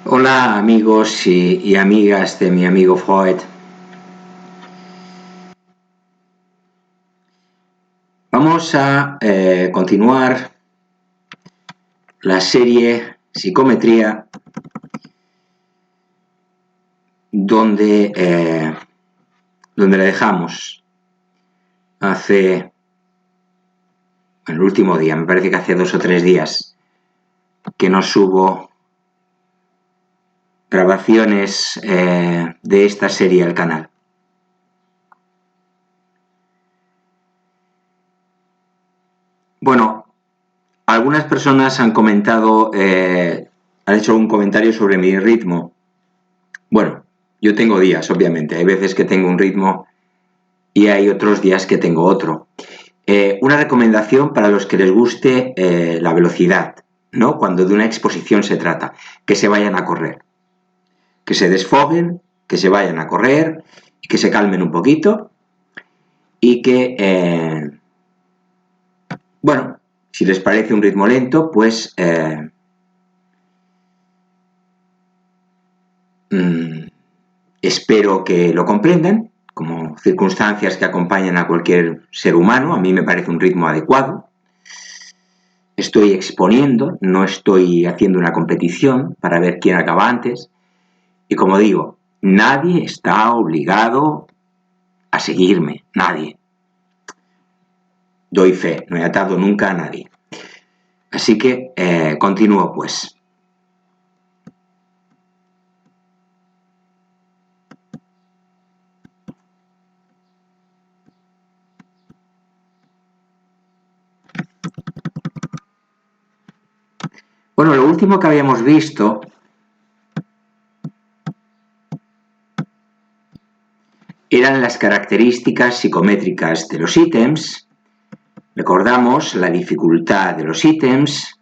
Hola amigos y amigas de mi amigo Freud. Vamos a continuar la serie Psicometría donde la dejamos hace el último día, me parece que hace 2 o 3 días que no subo grabaciones de esta serie al canal. Bueno, algunas personas han comentado, han hecho un comentario sobre mi ritmo. Bueno, yo tengo días, obviamente. Hay veces que tengo un ritmo y hay otros días que tengo otro. Una recomendación para los que les guste la velocidad, ¿no? Cuando de una exposición se trata, que se vayan a correr. Que se desfoguen, que se vayan a correr, y que se calmen un poquito y que, bueno, si les parece un ritmo lento, pues espero que lo comprendan como circunstancias que acompañan a cualquier ser humano. A mí me parece un ritmo adecuado. Estoy exponiendo, no estoy haciendo una competición para ver quién acaba antes. Y como digo, nadie está obligado a seguirme, nadie. Doy fe, no he atado nunca a nadie. Así que continúo pues. Bueno, lo último que habíamos visto eran las características psicométricas de los ítems. Recordamos la dificultad de los ítems,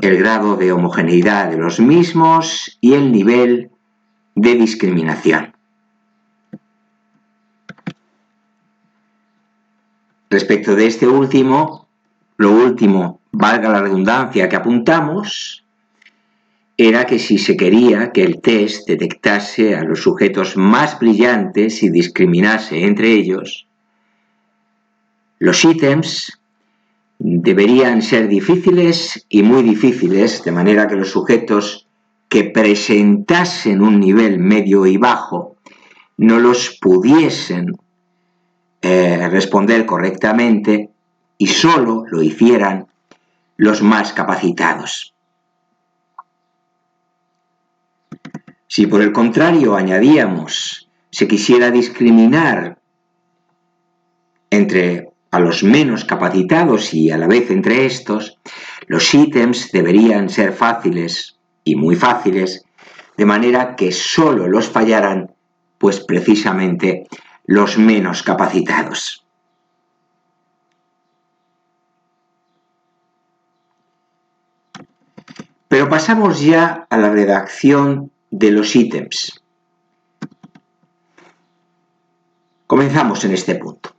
el grado de homogeneidad de los mismos y el nivel de discriminación. Respecto de este último, lo último, valga la redundancia, que apuntamos, era que si se quería que el test detectase a los sujetos más brillantes y discriminase entre ellos, los ítems deberían ser difíciles y muy difíciles, de manera que los sujetos que presentasen un nivel medio y bajo no los pudiesen responder correctamente y solo lo hicieran los más capacitados. Si por el contrario añadíamos, se quisiera discriminar entre a los menos capacitados y a la vez entre estos, los ítems deberían ser fáciles y muy fáciles, de manera que solo los fallaran, pues precisamente los menos capacitados. Pero pasamos ya a la redacción de los ítems. Comenzamos en este punto.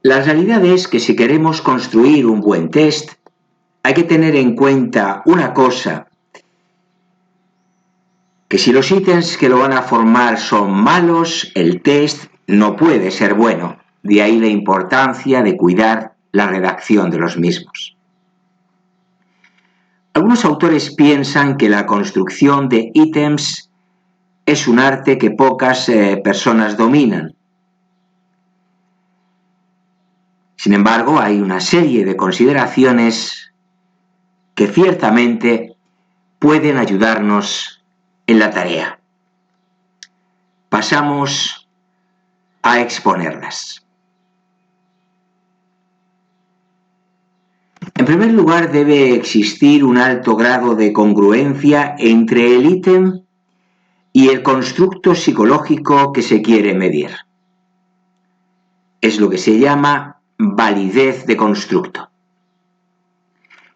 La realidad es que si queremos construir un buen test, hay que tener en cuenta una cosa, que si los ítems que lo van a formar son malos, el test no puede ser bueno. De ahí la importancia de cuidar la redacción de los mismos. Algunos autores piensan que la construcción de ítems es un arte que pocas personas dominan. Sin embargo, hay una serie de consideraciones que ciertamente pueden ayudarnos en la tarea. Pasamos a exponerlas. En primer lugar, debe existir un alto grado de congruencia entre el ítem y el constructo psicológico que se quiere medir. Es lo que se llama validez de constructo.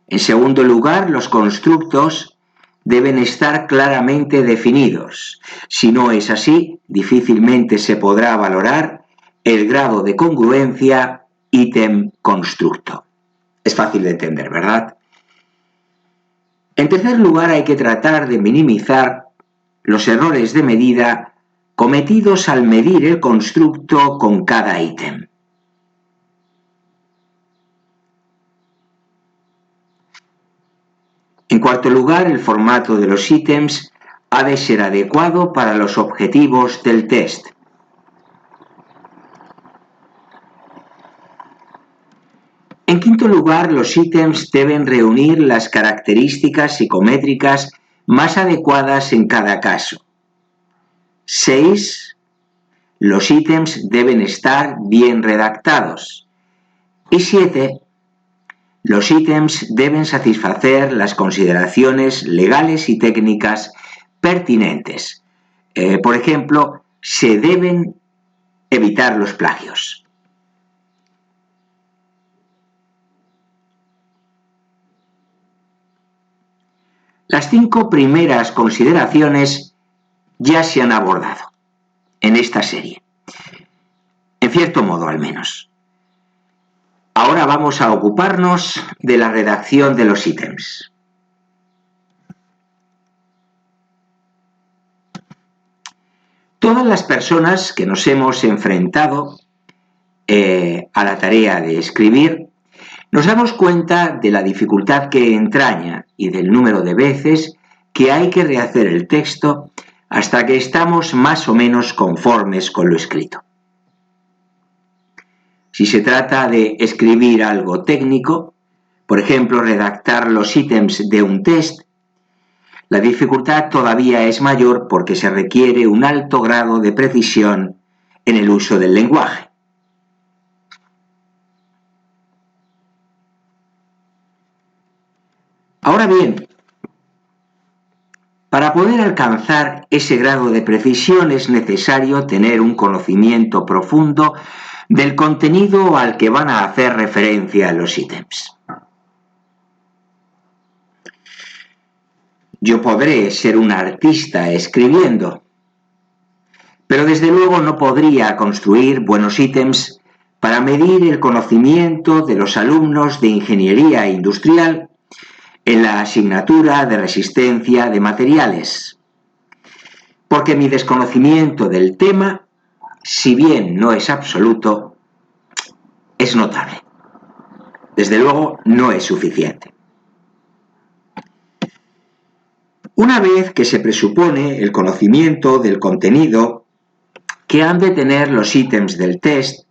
En segundo lugar, los constructos deben estar claramente definidos. Si no es así, difícilmente se podrá valorar el grado de congruencia ítem-constructo. Es fácil de entender, ¿verdad? En tercer lugar, hay que tratar de minimizar los errores de medida cometidos al medir el constructo con cada ítem. En cuarto lugar, el formato de los ítems ha de ser adecuado para los objetivos del test. En quinto lugar, los ítems deben reunir las características psicométricas más adecuadas en cada caso. 6. Los ítems deben estar bien redactados. Y 7. Los ítems deben satisfacer las consideraciones legales y técnicas pertinentes. Por ejemplo, se deben evitar los plagios. Las 5 primeras consideraciones ya se han abordado en esta serie, en cierto modo al menos. Ahora vamos a ocuparnos de la redacción de los ítems. Todas las personas que nos hemos enfrentado a la tarea de escribir, nos damos cuenta de la dificultad que entraña y del número de veces que hay que rehacer el texto hasta que estamos más o menos conformes con lo escrito. Si se trata de escribir algo técnico, por ejemplo, redactar los ítems de un test, la dificultad todavía es mayor porque se requiere un alto grado de precisión en el uso del lenguaje. Ahora bien, para poder alcanzar ese grado de precisión es necesario tener un conocimiento profundo del contenido al que van a hacer referencia los ítems. Yo podré ser un artista escribiendo, pero desde luego no podría construir buenos ítems para medir el conocimiento de los alumnos de ingeniería industrial en la asignatura de resistencia de materiales, porque mi desconocimiento del tema, si bien no es absoluto, es notable. Desde luego no es suficiente. Una vez que se presupone el conocimiento del contenido que han de tener los ítems del test,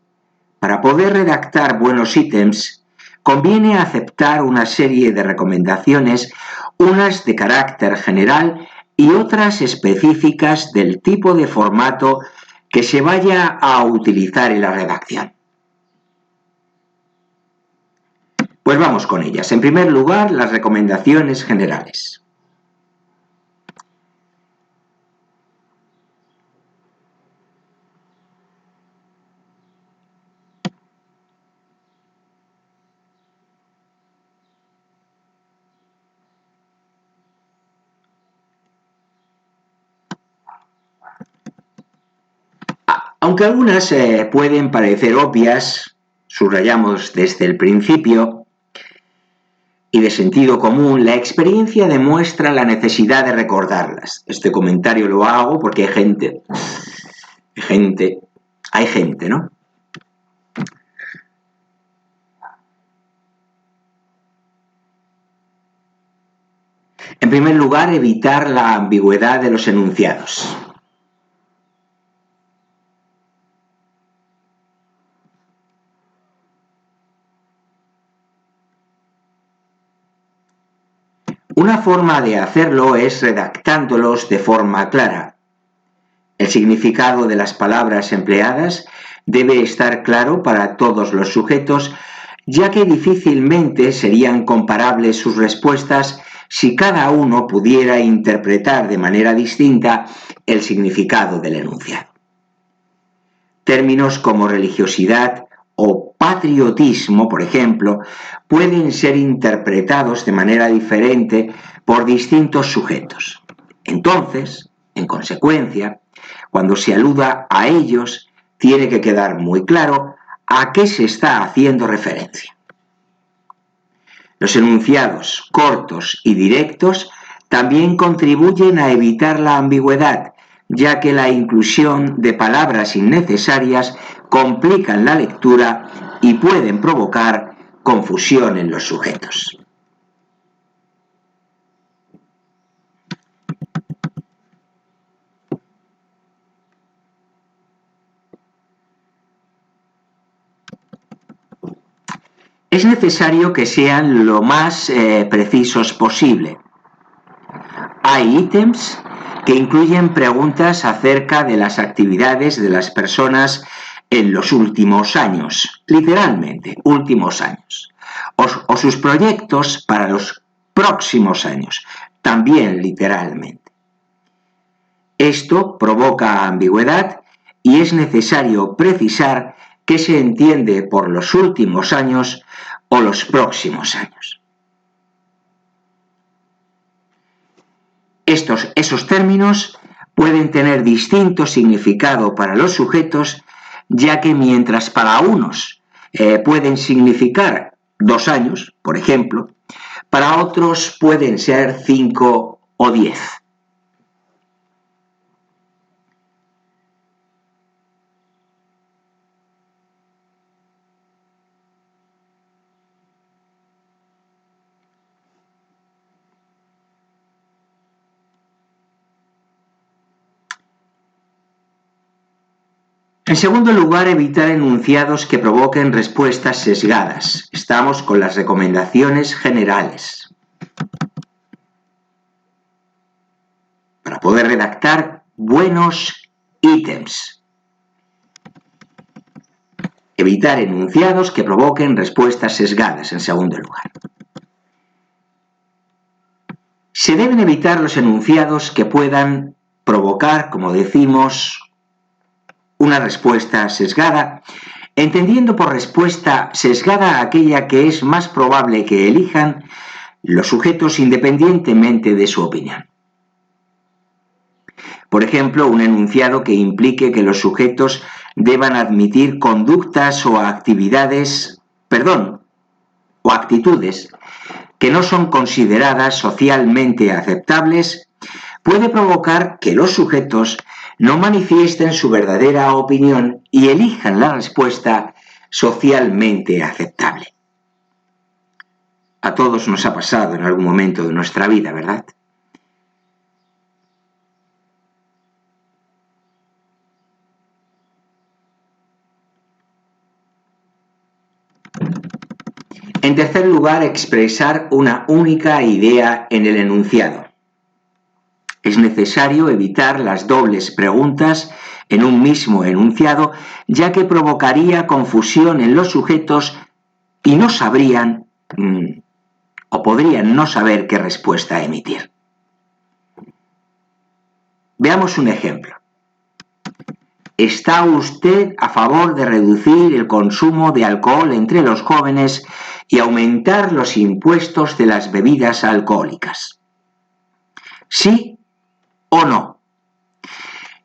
para poder redactar buenos ítems, conviene aceptar una serie de recomendaciones, unas de carácter general y otras específicas del tipo de formato que se vaya a utilizar en la redacción. Pues vamos con ellas. En primer lugar, las recomendaciones generales. Aunque algunas pueden parecer obvias, subrayamos desde el principio, y de sentido común, la experiencia demuestra la necesidad de recordarlas. Este comentario lo hago porque hay gente, ¿no? En primer lugar, evitar la ambigüedad de los enunciados. Una forma de hacerlo es redactándolos de forma clara. El significado de las palabras empleadas debe estar claro para todos los sujetos, ya que difícilmente serían comparables sus respuestas si cada uno pudiera interpretar de manera distinta el significado del enunciado. Términos como religiosidad o patriotismo, por ejemplo, pueden ser interpretados de manera diferente por distintos sujetos. Entonces, en consecuencia, cuando se aluda a ellos, tiene que quedar muy claro a qué se está haciendo referencia. Los enunciados cortos y directos también contribuyen a evitar la ambigüedad, ya que la inclusión de palabras innecesarias complican la lectura y pueden provocar confusión en los sujetos. Es necesario que sean lo más precisos posible. Hay ítems que incluyen preguntas acerca de las actividades de las personas en los últimos años, literalmente, últimos años, o sus proyectos para los próximos años, también literalmente. Esto provoca ambigüedad y es necesario precisar qué se entiende por los últimos años o los próximos años. Esos términos pueden tener distinto significado para los sujetos, ya que mientras para unos pueden significar 2 años, por ejemplo, para otros pueden ser 5 o 10. En segundo lugar, evitar enunciados que provoquen respuestas sesgadas. Estamos con las recomendaciones generales. Para poder redactar buenos ítems. Evitar enunciados que provoquen respuestas sesgadas, en segundo lugar. Se deben evitar los enunciados que puedan provocar, como decimos, una respuesta sesgada, entendiendo por respuesta sesgada aquella que es más probable que elijan los sujetos independientemente de su opinión. Por ejemplo, un enunciado que implique que los sujetos deban admitir conductas o actitudes que no son consideradas socialmente aceptables, puede provocar que los sujetos no manifiesten su verdadera opinión y elijan la respuesta socialmente aceptable. A todos nos ha pasado en algún momento de nuestra vida, ¿verdad? En tercer lugar, expresar una única idea en el enunciado. Es necesario evitar las dobles preguntas en un mismo enunciado, ya que provocaría confusión en los sujetos y no sabrían o podrían no saber qué respuesta emitir. Veamos un ejemplo. ¿Está usted a favor de reducir el consumo de alcohol entre los jóvenes y aumentar los impuestos de las bebidas alcohólicas? ¿Sí o no?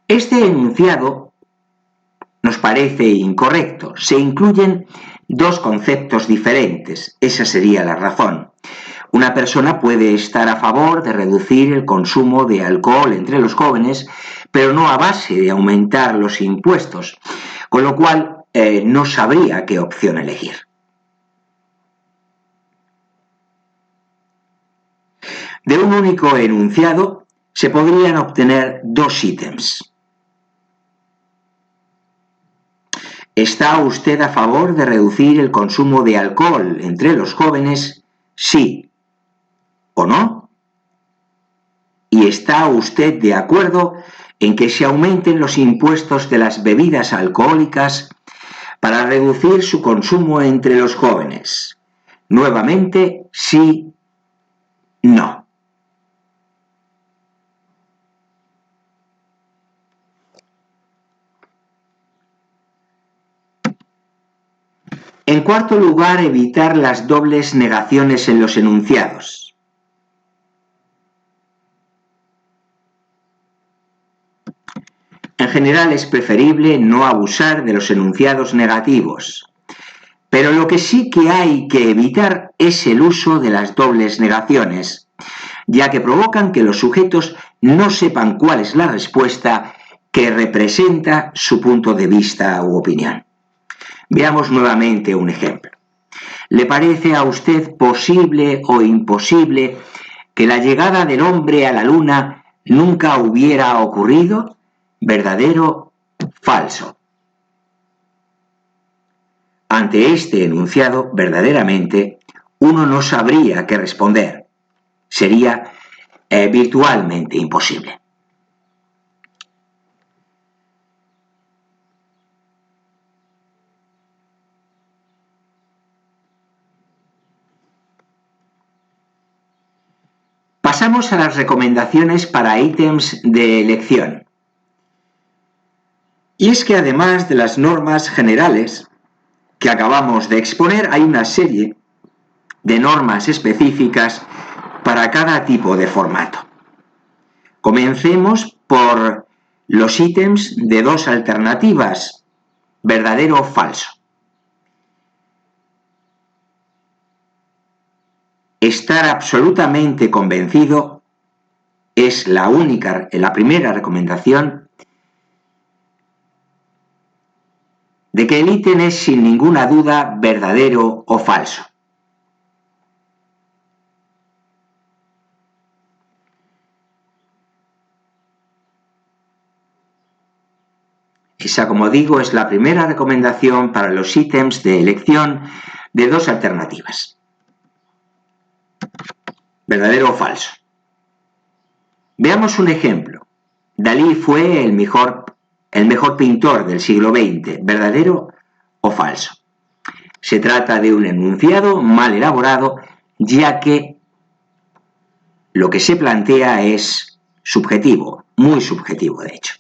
Este enunciado nos parece incorrecto. Se incluyen dos conceptos diferentes. Esa sería la razón. Una persona puede estar a favor de reducir el consumo de alcohol entre los jóvenes, pero no a base de aumentar los impuestos, con lo cual no sabría qué opción elegir. De un único enunciado se podrían obtener dos ítems. ¿Está usted a favor de reducir el consumo de alcohol entre los jóvenes? Sí o no. ¿Y está usted de acuerdo en que se aumenten los impuestos de las bebidas alcohólicas para reducir su consumo entre los jóvenes? Nuevamente, sí, no. En cuarto lugar, evitar las dobles negaciones en los enunciados. En general es preferible no abusar de los enunciados negativos. Pero lo que sí que hay que evitar es el uso de las dobles negaciones, ya que provocan que los sujetos no sepan cuál es la respuesta que representa su punto de vista u opinión. Veamos nuevamente un ejemplo. ¿Le parece a usted posible o imposible que la llegada del hombre a la luna nunca hubiera ocurrido? ¿Verdadero? Falso. Ante este enunciado, verdaderamente, uno no sabría qué responder. Sería virtualmente imposible. Pasamos a las recomendaciones para ítems de elección. Y es que además de las normas generales que acabamos de exponer, hay una serie de normas específicas para cada tipo de formato. Comencemos por los ítems de dos alternativas, verdadero o falso. Estar absolutamente convencido es la primera recomendación de que el ítem es sin ninguna duda verdadero o falso. Esa, como digo, es la primera recomendación para los ítems de elección de dos alternativas. ¿Verdadero o falso? Veamos un ejemplo. Dalí fue el mejor pintor del siglo XX. ¿Verdadero o falso? Se trata de un enunciado mal elaborado, ya que lo que se plantea es subjetivo, muy subjetivo de hecho.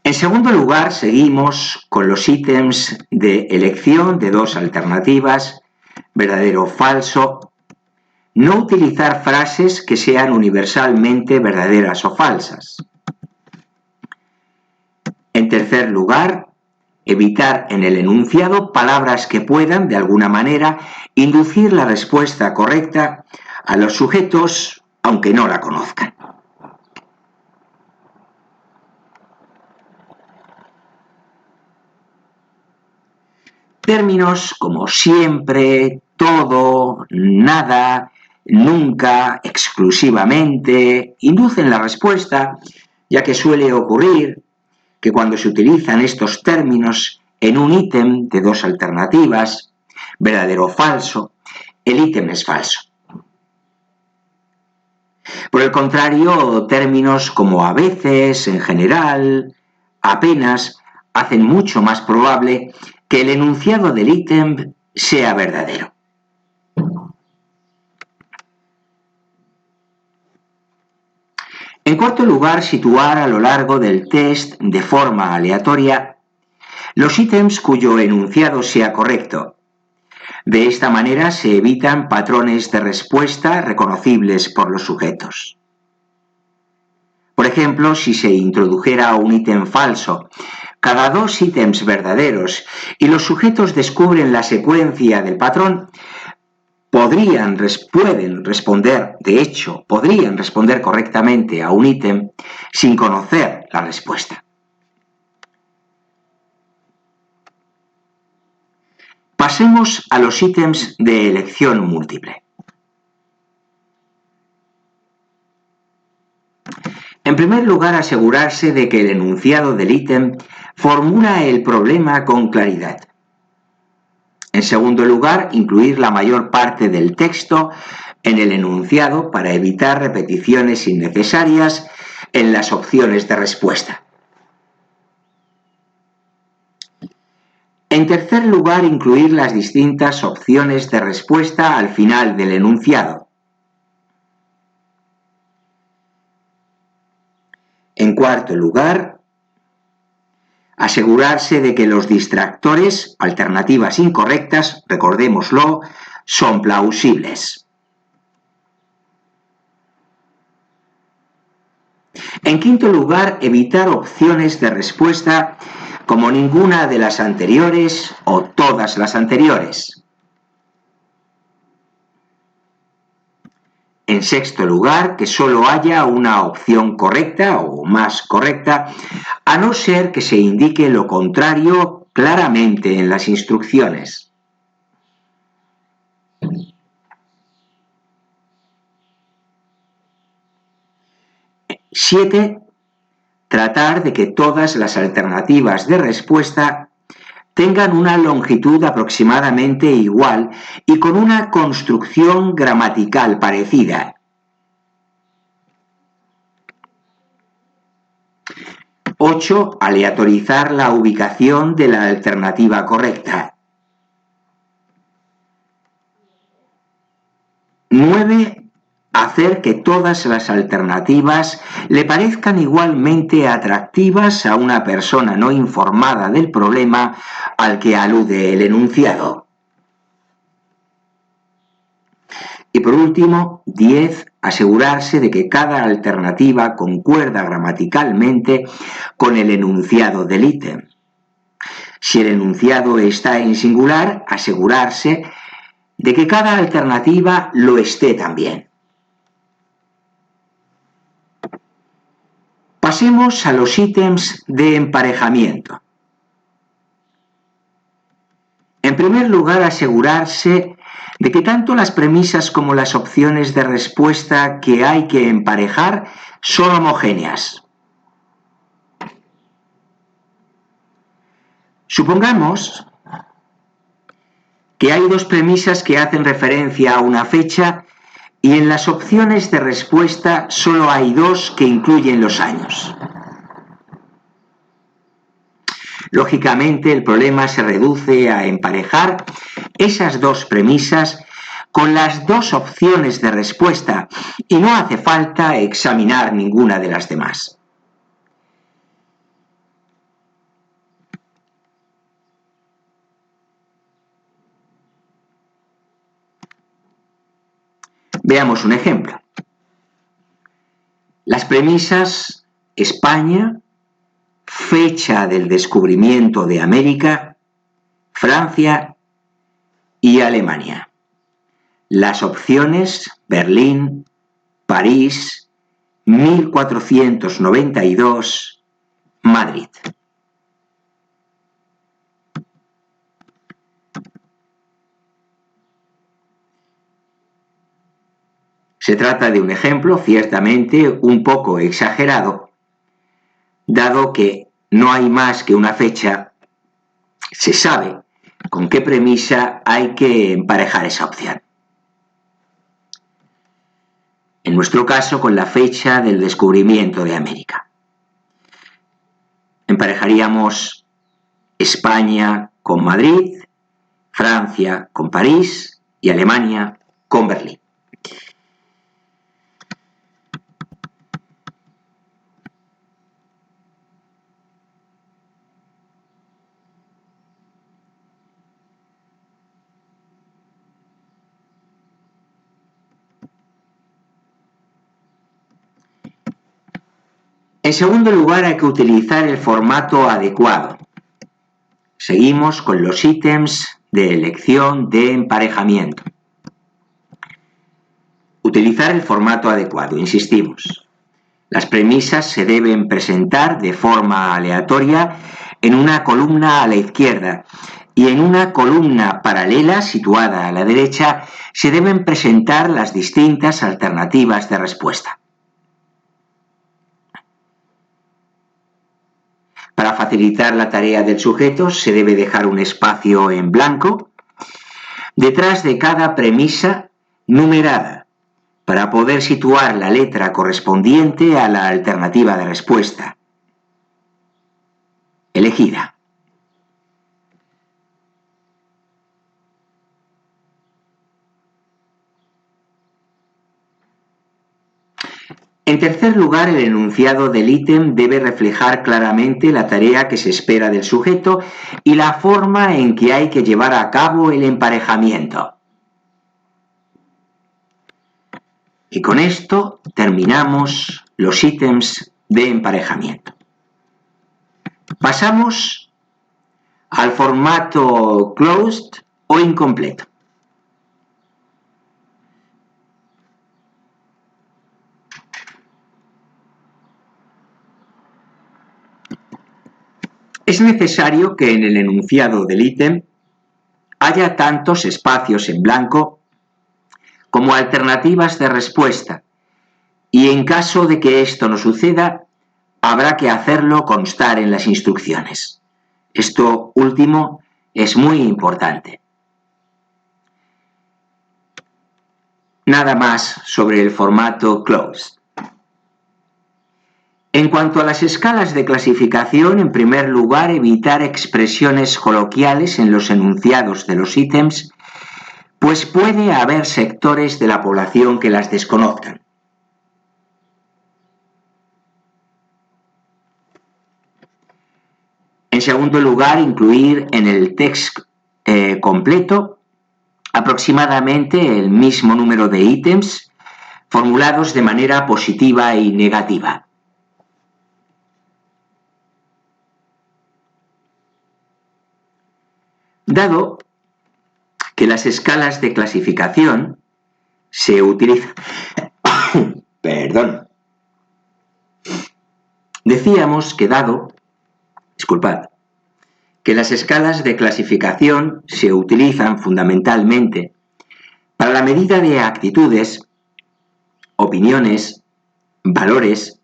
En segundo lugar, seguimos con los ítems de elección de dos alternativas, verdadero o falso. No utilizar frases que sean universalmente verdaderas o falsas. En tercer lugar, evitar en el enunciado palabras que puedan, de alguna manera, inducir la respuesta correcta a los sujetos, aunque no la conozcan. Términos como siempre, todo, nada, nunca, exclusivamente, inducen la respuesta, ya que suele ocurrir que cuando se utilizan estos términos en un ítem de dos alternativas, verdadero o falso, el ítem es falso. Por el contrario, términos como a veces, en general, apenas, hacen mucho más probable que el enunciado del ítem sea verdadero. En cuarto lugar, situar a lo largo del test de forma aleatoria los ítems cuyo enunciado sea correcto. De esta manera se evitan patrones de respuesta reconocibles por los sujetos. Por ejemplo, si se introdujera un ítem falso cada dos ítems verdaderos y los sujetos descubren la secuencia del patrón, podrían responder correctamente a un ítem sin conocer la respuesta. Pasemos a los ítems de elección múltiple. En primer lugar, asegurarse de que el enunciado del ítem formula el problema con claridad. En segundo lugar, incluir la mayor parte del texto en el enunciado para evitar repeticiones innecesarias en las opciones de respuesta. En tercer lugar, incluir las distintas opciones de respuesta al final del enunciado. En cuarto lugar, asegurarse de que los distractores, alternativas incorrectas, recordémoslo, son plausibles. En quinto lugar, evitar opciones de respuesta como ninguna de las anteriores o todas las anteriores. En sexto lugar, que solo haya una opción correcta o más correcta, a no ser que se indique lo contrario claramente en las instrucciones. Siete, tratar de que todas las alternativas de respuesta tengan una longitud aproximadamente igual y con una construcción gramatical parecida. 8. Aleatorizar la ubicación de la alternativa correcta. 9. Hacer que todas las alternativas le parezcan igualmente atractivas a una persona no informada del problema al que alude el enunciado. Y por último, 10. Asegurarse de que cada alternativa concuerda gramaticalmente con el enunciado del ítem. Si el enunciado está en singular, asegurarse de que cada alternativa lo esté también. Pasemos a los ítems de emparejamiento. En primer lugar, asegurarse de que tanto las premisas como las opciones de respuesta que hay que emparejar son homogéneas. Supongamos que hay dos premisas que hacen referencia a una fecha y en las opciones de respuesta solo hay dos que incluyen los años. Lógicamente, el problema se reduce a emparejar esas dos premisas con las dos opciones de respuesta y no hace falta examinar ninguna de las demás. Veamos un ejemplo. Las premisas España, fecha del descubrimiento de América, Francia y Alemania. Las opciones Berlín, París, 1492, Madrid. Se trata de un ejemplo ciertamente un poco exagerado, dado que no hay más que una fecha, se sabe con qué premisa hay que emparejar esa opción. En nuestro caso, con la fecha del descubrimiento de América. Emparejaríamos España con Madrid, Francia con París y Alemania con Berlín. En segundo lugar, hay que utilizar el formato adecuado. Seguimos con los ítems de elección de emparejamiento. Utilizar el formato adecuado, insistimos. Las premisas se deben presentar de forma aleatoria en una columna a la izquierda y en una columna paralela situada a la derecha se deben presentar las distintas alternativas de respuesta. Para facilitar la tarea del sujeto se debe dejar un espacio en blanco detrás de cada premisa numerada para poder situar la letra correspondiente a la alternativa de respuesta elegida. En tercer lugar, el enunciado del ítem debe reflejar claramente la tarea que se espera del sujeto y la forma en que hay que llevar a cabo el emparejamiento. Y con esto terminamos los ítems de emparejamiento. Pasamos al formato closed o incompleto. Es necesario que en el enunciado del ítem haya tantos espacios en blanco como alternativas de respuesta, y en caso de que esto no suceda, habrá que hacerlo constar en las instrucciones. Esto último es muy importante. Nada más sobre el formato closed. En cuanto a las escalas de clasificación, en primer lugar, evitar expresiones coloquiales en los enunciados de los ítems, pues puede haber sectores de la población que las desconozcan. En segundo lugar, incluir en el texto completo aproximadamente el mismo número de ítems formulados de manera positiva y negativa. Dado que las escalas de clasificación se utilizan... Perdón. Decíamos que que las escalas de clasificación se utilizan fundamentalmente para la medida de actitudes, opiniones, valores...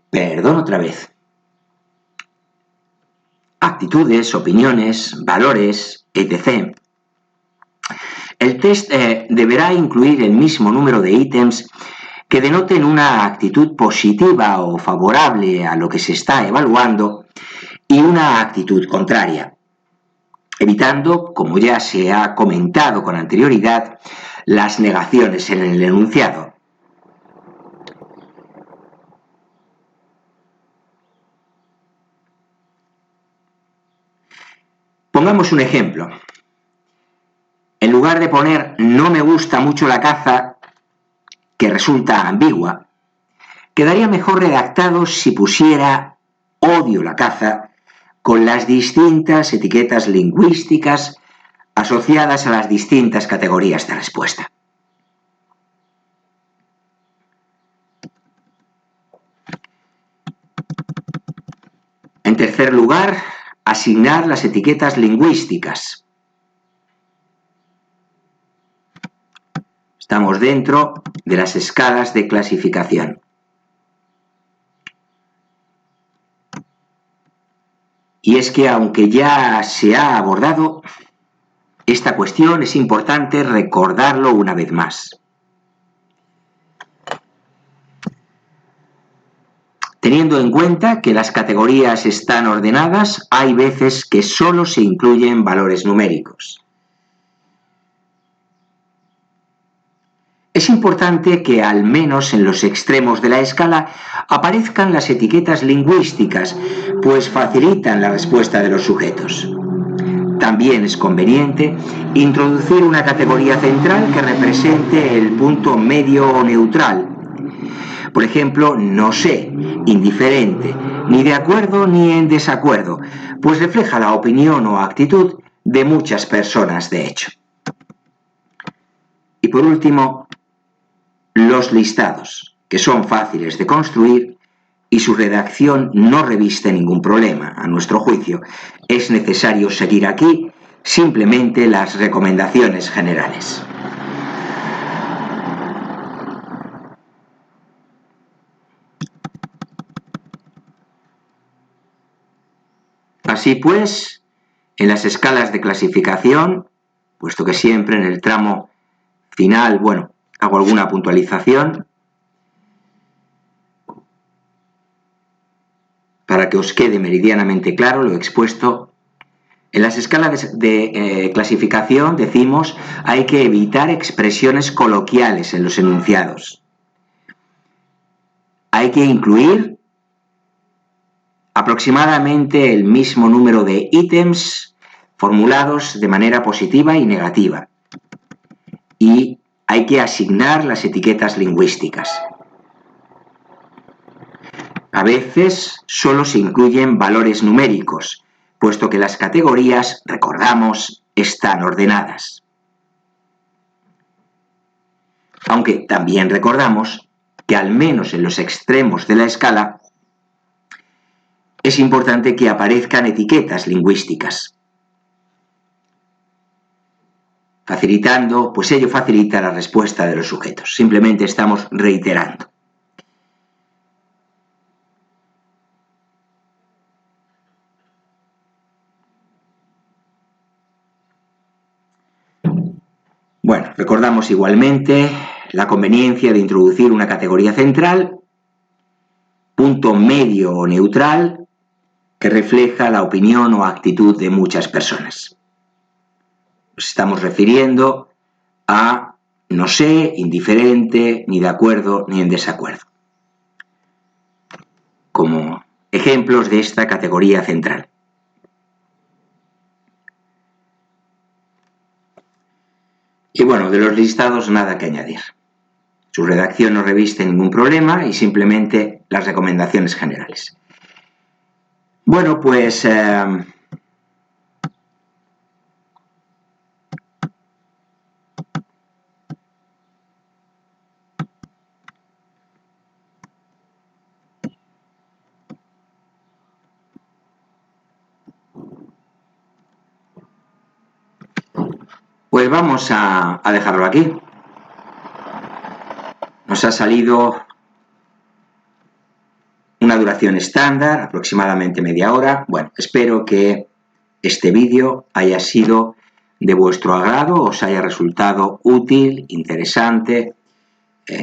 Perdón otra vez. Actitudes, opiniones, valores, etc. El test deberá incluir el mismo número de ítems que denoten una actitud positiva o favorable a lo que se está evaluando y una actitud contraria, evitando, como ya se ha comentado con anterioridad, las negaciones en el enunciado. Pongamos un ejemplo. En lugar de poner "no me gusta mucho la caza", que resulta ambigua, quedaría mejor redactado si pusiera "odio la caza", con las distintas etiquetas lingüísticas asociadas a las distintas categorías de respuesta. En tercer lugar, asignar las etiquetas lingüísticas. Estamos dentro de las escalas de clasificación. Y es que, aunque ya se ha abordado esta cuestión, es importante recordarlo una vez más. Teniendo en cuenta que las categorías están ordenadas, hay veces que solo se incluyen valores numéricos. Es importante que, al menos en los extremos de la escala, aparezcan las etiquetas lingüísticas, pues facilitan la respuesta de los sujetos. También es conveniente introducir una categoría central que represente el punto medio o neutral. Por ejemplo, no sé, indiferente, ni de acuerdo ni en desacuerdo, pues refleja la opinión o actitud de muchas personas, de hecho. Y por último, los listados, que son fáciles de construir y su redacción no reviste ningún problema, a nuestro juicio. Es necesario seguir aquí simplemente las recomendaciones generales. Así pues, en las escalas de clasificación, puesto que siempre en el tramo final, hago alguna puntualización, para que os quede meridianamente claro lo expuesto. En las escalas de clasificación, decimos, hay que evitar expresiones coloquiales en los enunciados. Hay que incluir aproximadamente el mismo número de ítems formulados de manera positiva y negativa. Y hay que asignar las etiquetas lingüísticas. A veces solo se incluyen valores numéricos, puesto que las categorías, recordamos, están ordenadas. Aunque también recordamos que al menos en los extremos de la escala es importante que aparezcan etiquetas lingüísticas, pues ello facilita la respuesta de los sujetos. Simplemente estamos reiterando. Bueno, recordamos igualmente la conveniencia de introducir una categoría central, punto medio o neutral, que refleja la opinión o actitud de muchas personas. Nos estamos refiriendo a no sé, indiferente, ni de acuerdo, ni en desacuerdo, como ejemplos de esta categoría central. Y bueno, de los listados nada que añadir. Su redacción no reviste ningún problema y simplemente las recomendaciones generales. Bueno, pues vamos a dejarlo aquí. Nos ha salido una duración estándar, aproximadamente media hora. Bueno, espero que este vídeo haya sido de vuestro agrado, os haya resultado útil, interesante,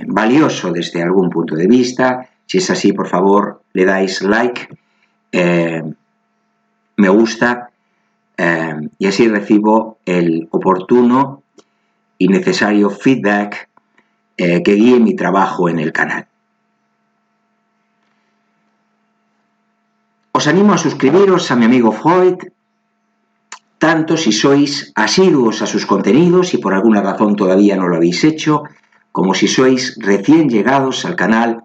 valioso desde algún punto de vista. Si es así, por favor, le dais like, me gusta, y así recibo el oportuno y necesario feedback que guíe mi trabajo en el canal. Os animo a suscribiros a mi amigo Freud, tanto si sois asiduos a sus contenidos y por alguna razón todavía no lo habéis hecho, como si sois recién llegados al canal,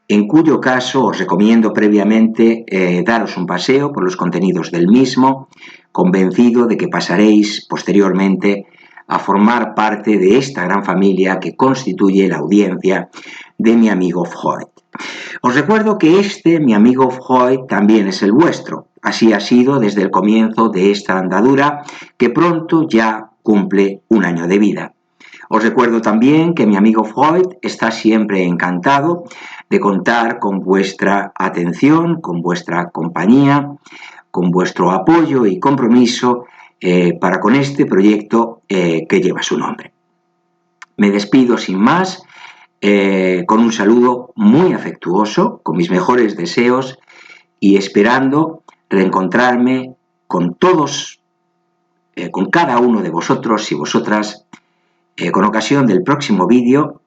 en cuyo caso os recomiendo previamente daros un paseo por los contenidos del mismo, convencido de que pasaréis posteriormente a formar parte de esta gran familia que constituye la audiencia de mi amigo Freud. Os recuerdo que mi amigo Freud, también es el vuestro. Así ha sido desde el comienzo de esta andadura, que pronto ya cumple un año de vida. Os recuerdo también que mi amigo Freud está siempre encantado de contar con vuestra atención, con vuestra compañía, con vuestro apoyo y compromiso para con este proyecto que lleva su nombre. Me despido sin más, con un saludo muy afectuoso, con mis mejores deseos y esperando reencontrarme con todos, con cada uno de vosotros y vosotras, con ocasión del próximo vídeo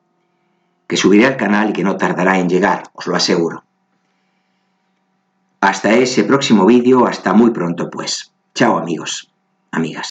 que subiré al canal y que no tardará en llegar, os lo aseguro. Hasta ese próximo vídeo, hasta muy pronto pues. Chao amigos, amigas.